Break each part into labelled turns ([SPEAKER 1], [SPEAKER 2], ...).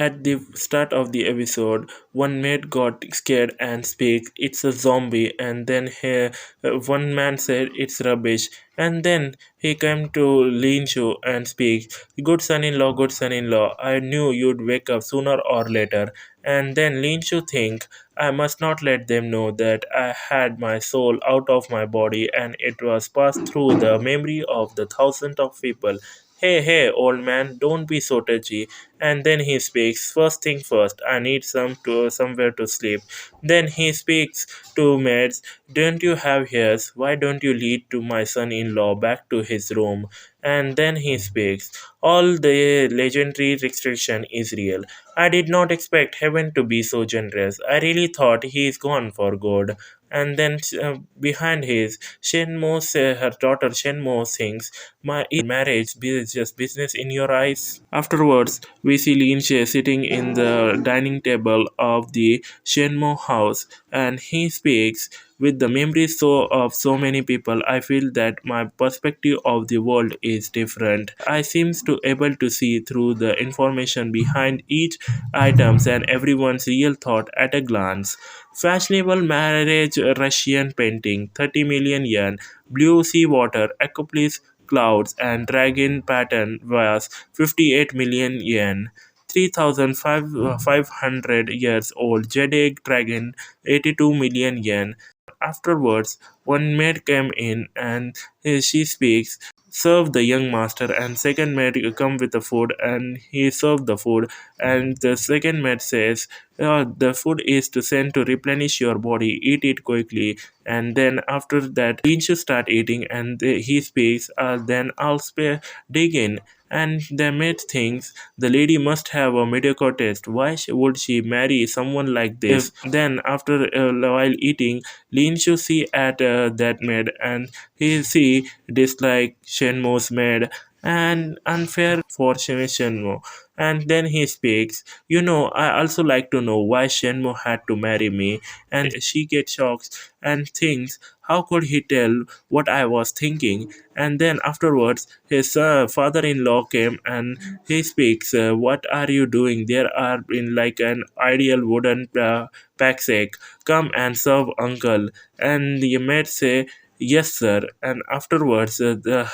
[SPEAKER 1] At the start of the episode, one mate got scared and speaks, "It's a zombie," and then one man said, "It's rubbish." And then he came to Lin Shu and speaks, good son in law, I knew you'd wake up sooner or later." And then Lin Shu think, "I must not let them know that I had my soul out of my body and it was passed through the memory of the thousands of people. Hey, hey, old man, don't be so touchy." And then he speaks, "First thing first, I need somewhere to sleep." Then he speaks to maids, "Don't you have ears? Why don't you lead to my son-in-law back to his room?" And then he speaks, "All the legendary restriction is real. I did not expect heaven to be so generous. I really thought he is gone for good." And then behind his Shenmo, her daughter Shenmo sings, "My is marriage just business in your eyes?" Afterwards, we see Lin She sitting in the dining table of the Shenmo house, and he speaks, "With the memories of so many people, I feel that my perspective of the world is different. I seems to able to see through the information behind each items and everyone's real thought at a glance. Fashionable marriage Russian painting, 30 million yen, blue sea water, accomplice clouds and dragon pattern was 58 million yen. 3,500 years old Jedi dragon, 82 million yen. Afterwards, one maid came in and she speaks, "Serve the young master," and second maid come with the food and he served the food, and the second maid says, "The food is to send to replenish your body, eat it quickly." And then after that Linshu start eating and he speaks, "Then I'll spare dig in." And the maid thinks the lady must have a mediocre taste. Why would she marry someone like this? Then, after a while eating, Lin Shu see at that maid and he see dislike Shenmo's maid and unfair for Shenmo. And then he speaks, "You know, I also like to know why Shenmo had to marry me." And she gets shocked and thinks, how could he tell what I was thinking? And then afterwards, his father-in-law came and he speaks, "What are you doing? There are in like an ideal wooden packsack. Come and serve uncle." And the maid say, "Yes, sir." And afterwards, her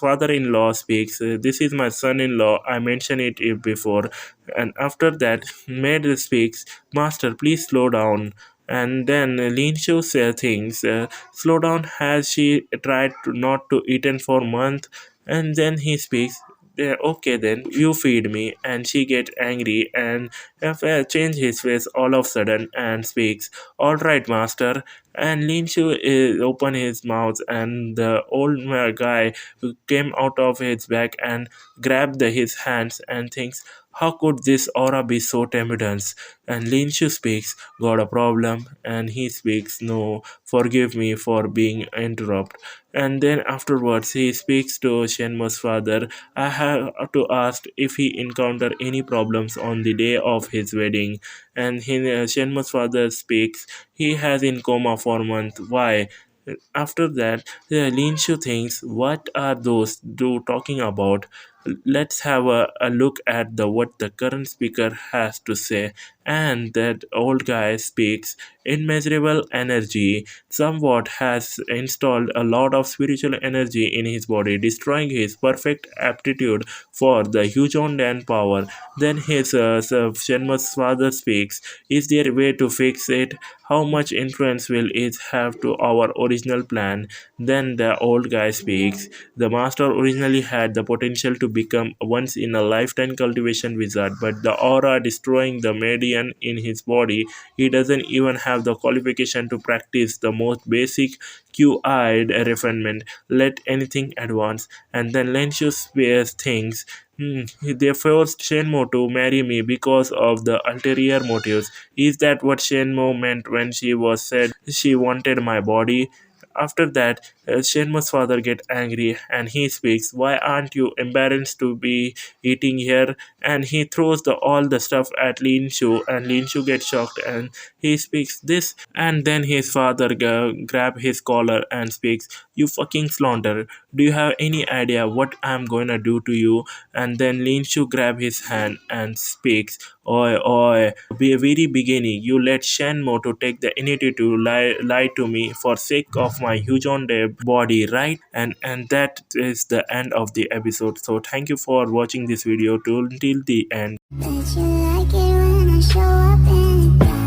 [SPEAKER 1] father-in-law speaks, "This is my son-in-law. I mentioned it before." And after that, maid speaks, "Master, please slow down." And then Lin Shu says things, "Slow down." Has she tried to not to eaten for month? And then he speaks, "Okay, then you feed me." And she gets angry and change his face all of a sudden and speaks, "All right, master." And Lin Shu open his mouth and the old guy who came out of his back and grabbed his hands and thinks, how could this aura be so tremendous? And Lin Shu speaks, "Got a problem?" And he speaks, "No, forgive me for being interrupted." And then afterwards he speaks to Shenmu's father. "I have to ask if he encountered any problems on the day of his wedding." And Shenmu's father speaks, "He has in coma for a month. Why?" After that, Lin Shu thinks, what are those do talking about? Let's have a look at the what the current speaker has to say. And that old guy speaks, "Immeasurable energy somewhat has installed a lot of spiritual energy in his body, destroying his perfect aptitude for the Hujondan power." Then his Shenmu's father speaks, "Is there a way to fix it? How much influence will it have to our original plan?" Then the old guy speaks, "The master originally had the potential to become a once in a lifetime cultivation wizard, but the aura destroying the median in his body, he doesn't even have the qualification to practice the most basic QI refinement, let anything advance." And then Lenshu Spears thinks, they forced Shenmue to marry me because of the ulterior motives. Is that what Shenmue meant when she was said she wanted my body? After that, Shenmue's father get angry and he speaks, "Why aren't you embarrassed to be eating here?" And he throws all the stuff at Lin Shu, and Lin Shu gets shocked and he speaks this, and then his father grab his collar and speaks, "You fucking slander. Do you have any idea what I'm gonna do to you?" And then Lin Shu grab his hand and speaks, "Oi, oi, be a very beginning, you let Shenmue to take the initiative to lie to me for sake of my huge on the body, right?" And that is the end of the episode. So thank you for watching this video till the end. Bet you like it when I show up in